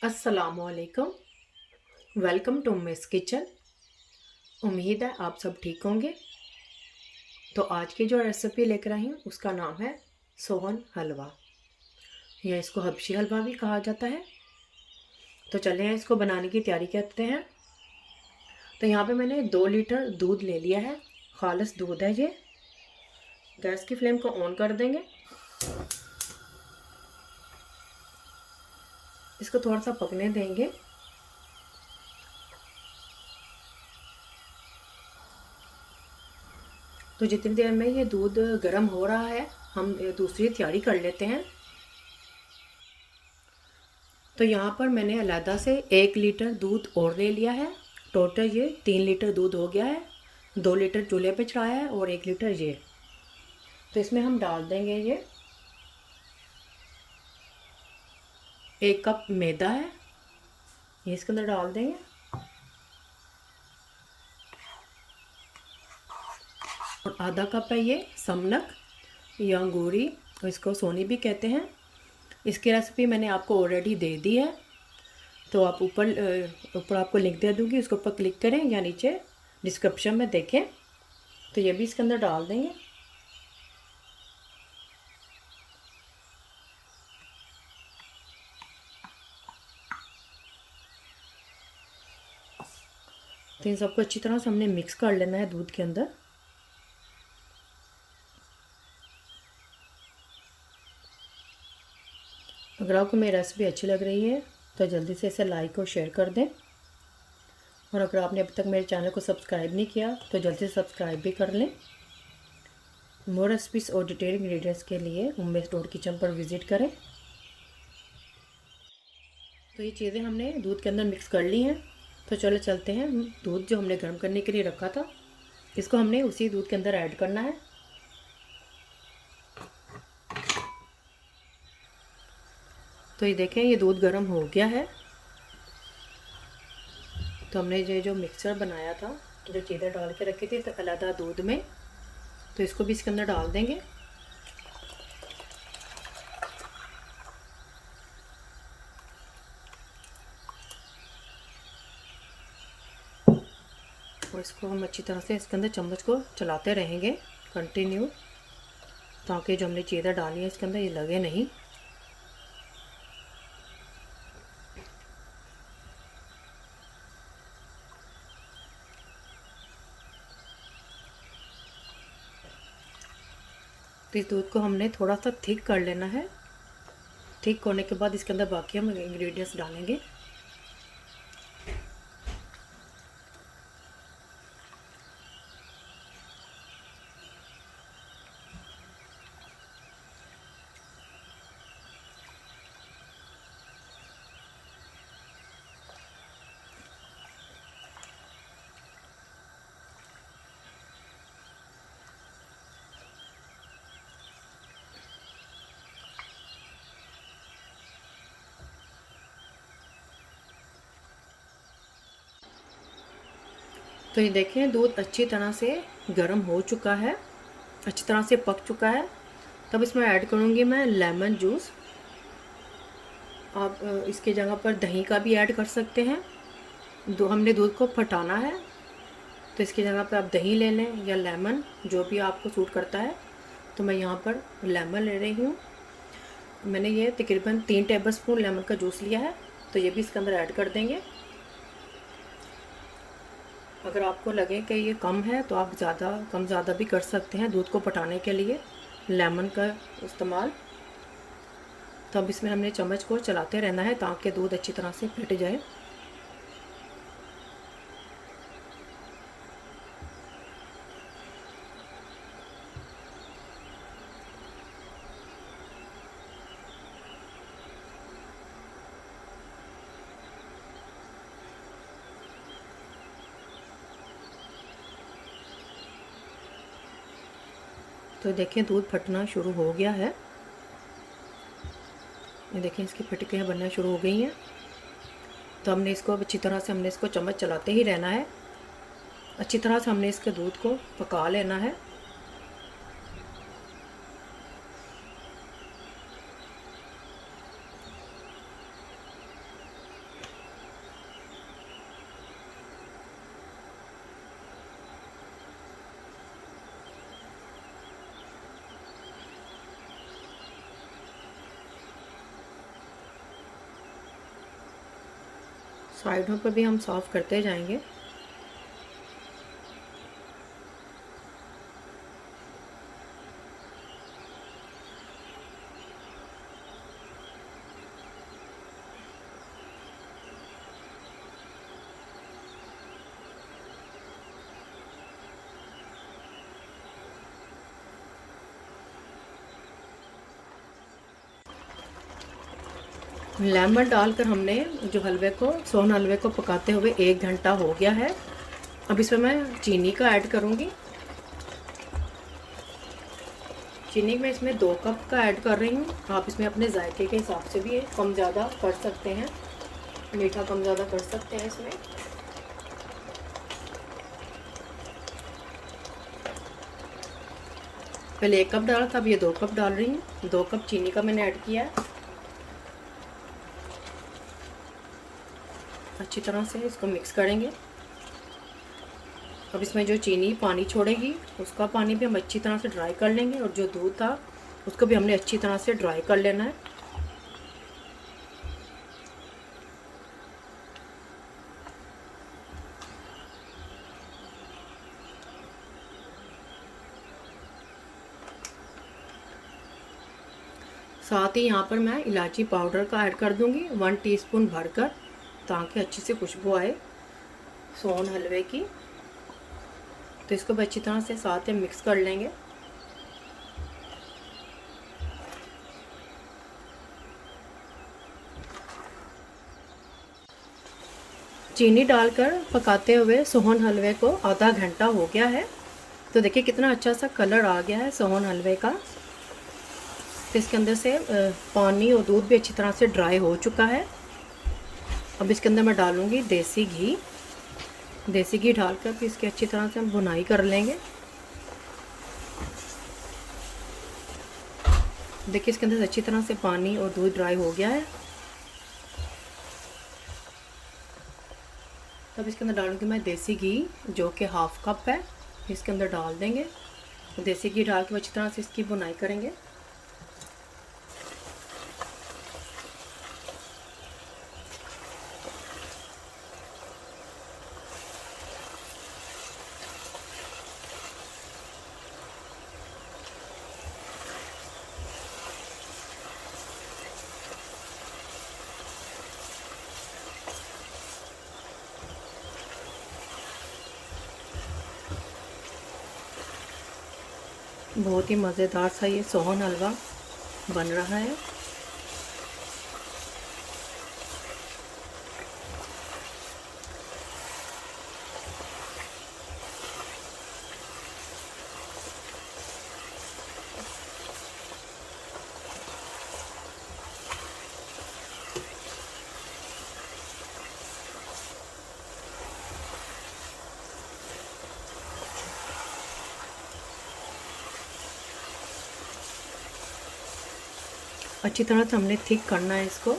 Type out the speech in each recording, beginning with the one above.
अस्सलामुअलैकुम। Welcome to miss kitchen. उम्मीद है आप सब ठीक होंगे। तो आज की जो रेसिपी लेकर आई हूँ उसका नाम है सोहन हलवा, या इसको हबशी हलवा भी कहा जाता है। तो चले हैं इसको बनाने की तैयारी करते हैं। तो यहाँ पे मैंने 2 लीटर दूध ले लिया है, खालिस दूध है ये। गैस की फ्लेम को ऑन कर देंगे। इसको थोड़ा सा पकने देंगे। तो जितनी देर में ये दूध गर्म हो रहा है, हम दूसरी तैयारी कर लेते हैं। तो यहाँ पर मैंने अलहदा से 1 लीटर दूध और ले लिया है। टोटल ये 3 लीटर दूध हो गया है। 2 लीटर चूल्हे पे चढ़ाया है और 1 लीटर ये। तो इसमें हम डाल देंगे ये 1 कप मैदा है, ये इसके अंदर डाल देंगे। और आधा कप है ये समनक या अंगूरी, और इसको सोनी भी कहते हैं। इसकी रेसिपी मैंने आपको ऑलरेडी दे दी है, तो आप ऊपर आपको लिंक दे दूँगी, उसके ऊपर क्लिक करें या नीचे डिस्क्रिप्शन में देखें। तो ये भी इसके अंदर डाल देंगे। तो इन सबको अच्छी तरह से हमने मिक्स कर लेना है दूध के अंदर। अगर आपको मेरी रेसिपी अच्छी लग रही है तो जल्दी से इसे लाइक और शेयर कर दें। और अगर आपने अभी तक मेरे चैनल को सब्सक्राइब नहीं किया तो जल्दी से सब्सक्राइब भी कर लें। मोर रेसिपीज़ और डिटेल इंग्रेडिएंट्स के लिए उम्मेश डॉट किचन पर विज़िट करें। तो ये चीज़ें हमने दूध के अंदर मिक्स कर ली हैं। तो चलो चलते हैं। दूध जो हमने गर्म करने के लिए रखा था, इसको हमने उसी दूध के अंदर ऐड करना है। तो ये देखें, ये दूध गर्म हो गया है। तो हमने ये जो मिक्सचर बनाया था, जो चीज़ें डाल के रखी थी तो अलहदा दूध में, तो इसको भी इसके अंदर डाल देंगे। और इसको हम अच्छी तरह से इसके अंदर चम्मच को चलाते रहेंगे कंटिन्यू, ताकि जो हमने चीज़ें डाली है इसके अंदर ये लगे नहीं। तो इस दूध को हमने थोड़ा सा थिक कर लेना है। थिक होने के बाद इसके अंदर बाकी हम इंग्रेडिएंट्स डालेंगे। तो ये देखें, दूध अच्छी तरह से गर्म हो चुका है, अच्छी तरह से पक चुका है। तब इसमें ऐड करूँगी मैं लेमन जूस। आप इसकी जगह पर दही का भी ऐड कर सकते हैं। हमने दूध को फटाना है, तो इसकी जगह पर आप दही ले लें या लेमन, जो भी आपको सूट करता है। तो मैं यहाँ पर लेमन ले रही हूँ। मैंने ये तकरीबन 3 टेबलस्पून लेमन का जूस लिया है, तो ये भी इसके अंदर ऐड कर देंगे। अगर आपको लगे कि ये कम है तो आप ज़्यादा भी कर सकते हैं दूध को फटाने के लिए लेमन का इस्तेमाल। तो अब इसमें हमने चम्मच को चलाते रहना है ताकि दूध अच्छी तरह से फट जाए। तो देखें, दूध फटना शुरू हो गया है। ये देखें, इसकी फटकियाँ बनना शुरू हो गई हैं। तो हमने इसको अच्छी तरह से चम्मच चलाते ही रहना है। अच्छी तरह से हमने इसके दूध को पका लेना है। साइडों पर भी हम साफ़ करते जाएंगे। लेमन डालकर हमने जो हलवे को, सोन हलवे को पकाते हुए 1 घंटा हो गया है। अब इसमें मैं चीनी का ऐड करूँगी। चीनी मैं इसमें 2 कप का ऐड कर रही हूँ। आप इसमें अपने जायके के हिसाब से भी कम ज़्यादा कर सकते हैं, मीठा कम ज़्यादा कर सकते हैं इसमें। पहले 1 कप डाला था, अब ये 2 कप डाल रही हूँ। 2 कप चीनी का मैंने ऐड किया है। अच्छी तरह से इसको मिक्स करेंगे। अब इसमें जो चीनी पानी छोड़ेगी उसका पानी भी हम अच्छी तरह से ड्राई कर लेंगे, और जो दूध था उसको भी हमने अच्छी तरह से ड्राई कर लेना है। साथ ही यहाँ पर मैं इलायची पाउडर का ऐड कर दूँगी 1 टीस्पून भरकर, ताकि अच्छी से खुशबू आए सोन हलवे की। तो इसको भी अच्छी तरह से साथ में मिक्स कर लेंगे। चीनी डालकर पकाते हुए सोहन हलवे को आधा घंटा हो गया है। तो देखिए कितना अच्छा सा कलर आ गया है सोहन हलवे का। तो इसके अंदर से पानी और दूध भी अच्छी तरह से ड्राई हो चुका है। अब इसके अंदर मैं डालूँगी देसी घी। देसी घी डालकर फिर इसकी अच्छी तरह से हम भुनाई कर लेंगे। देखिए इसके अंदर से अच्छी तरह से पानी और दूध ड्राई हो गया है। तब इसके अंदर डालूँगी मैं देसी घी, जो कि 1/2 कप है, इसके अंदर डाल देंगे। देसी घी डाल के अच्छी तरह से इसकी भुनाई करेंगे। बहुत ही मज़ेदार सा ये सोहन हलवा बन रहा है। अच्छी तरह से हमने थिक करना है इसको।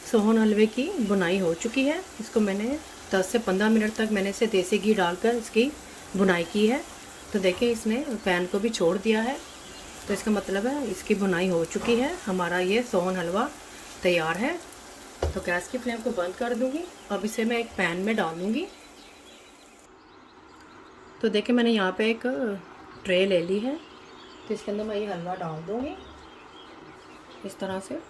सोहन हलवे की बुनाई हो चुकी है। इसको मैंने 10 से 15 मिनट तक मैंने इसे देसी घी डालकर इसकी बुनाई की है। तो देखिए इसने पैन को भी छोड़ दिया है। तो इसका मतलब है इसकी बुनाई हो चुकी है। हमारा ये सोहन हलवा तैयार है। तो गैस की फ्लेम को बंद कर दूंगी। अब इसे मैं एक पैन में डालूंगी। तो देखिए मैंने यहाँ पे एक ट्रे ले ली है। तो इसके अंदर मैं ये हलवा डाल दूंगी इस तरह से।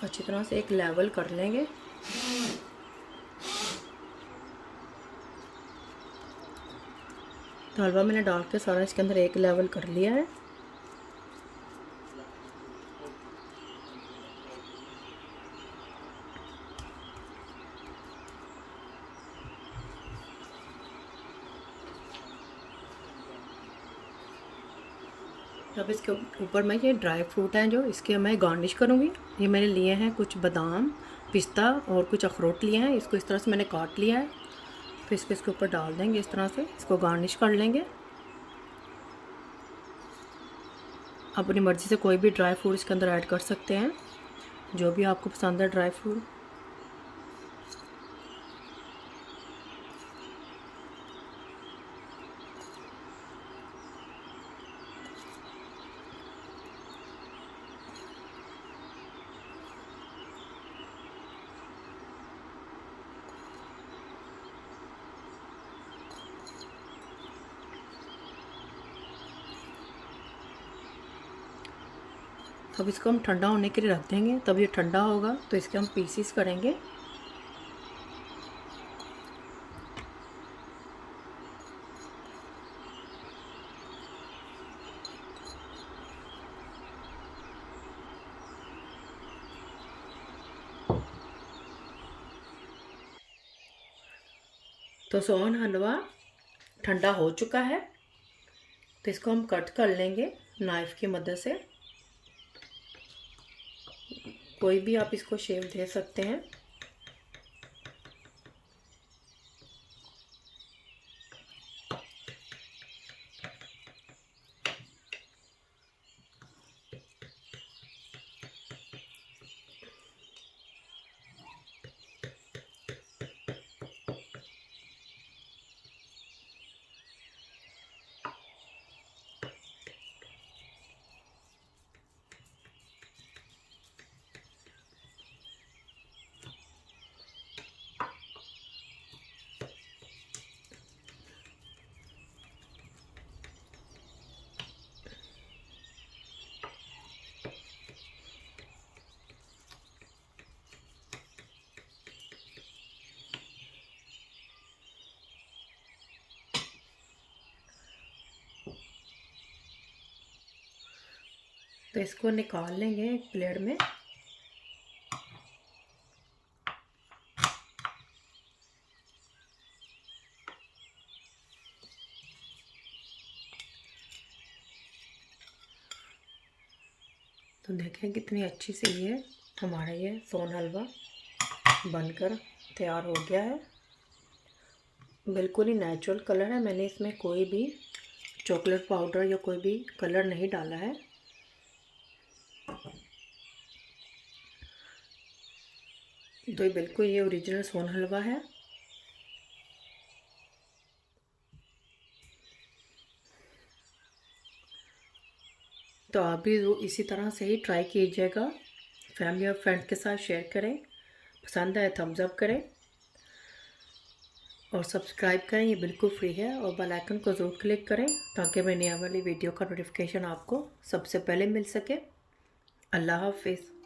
अच्छी तरह से एक लेवल कर लेंगे। तो हलवा मैंने डाल के सारा इसके अंदर एक लेवल कर लिया है। अब इसके ऊपर मैं ये ड्राई फ्रूट हैं जो इसके मैं गार्निश करूँगी। ये मैंने लिए हैं कुछ बादाम, पिस्ता और कुछ अखरोट लिए हैं। इसको इस तरह से मैंने काट लिया है। फिर इसके ऊपर डाल देंगे इस तरह से, इसको गार्निश कर लेंगे। अपनी मर्ज़ी से कोई भी ड्राई फ्रूट इसके अंदर ऐड कर सकते हैं, जो भी आपको पसंद है ड्राई फ्रूट। अब इसको हम ठंडा होने के लिए रख देंगे, तब ये ठंडा होगा तो इसके हम पीसीस करेंगे। तो सोन हलवा ठंडा हो चुका है, तो इसको हम कट कर लेंगे नाइफ़ की मदद से। कोई भी आप इसको शेप दे सकते हैं। तो इसको निकाल लेंगे एक प्लेट में। तो देखें कितनी अच्छी सी ये हमारा ये सोन हलवा बनकर तैयार हो गया है। बिल्कुल ही नेचुरल कलर है, मैंने इसमें कोई भी चॉकलेट पाउडर या कोई भी कलर नहीं डाला है। तो ये बिल्कुल ये ओरिजिनल सोन हलवा है। तो आप भी इसी तरह से ही ट्राई कीजिएगा। फैमिली और फ्रेंड्स के साथ शेयर करें, पसंद आए थम्स अप करें और सब्सक्राइब करें, ये बिल्कुल फ्री है। और बेल आइकन को ज़रूर क्लिक करें ताकि मेरी आने वाली वीडियो का नोटिफिकेशन आपको सबसे पहले मिल सके। अल्लाह हाफिज़।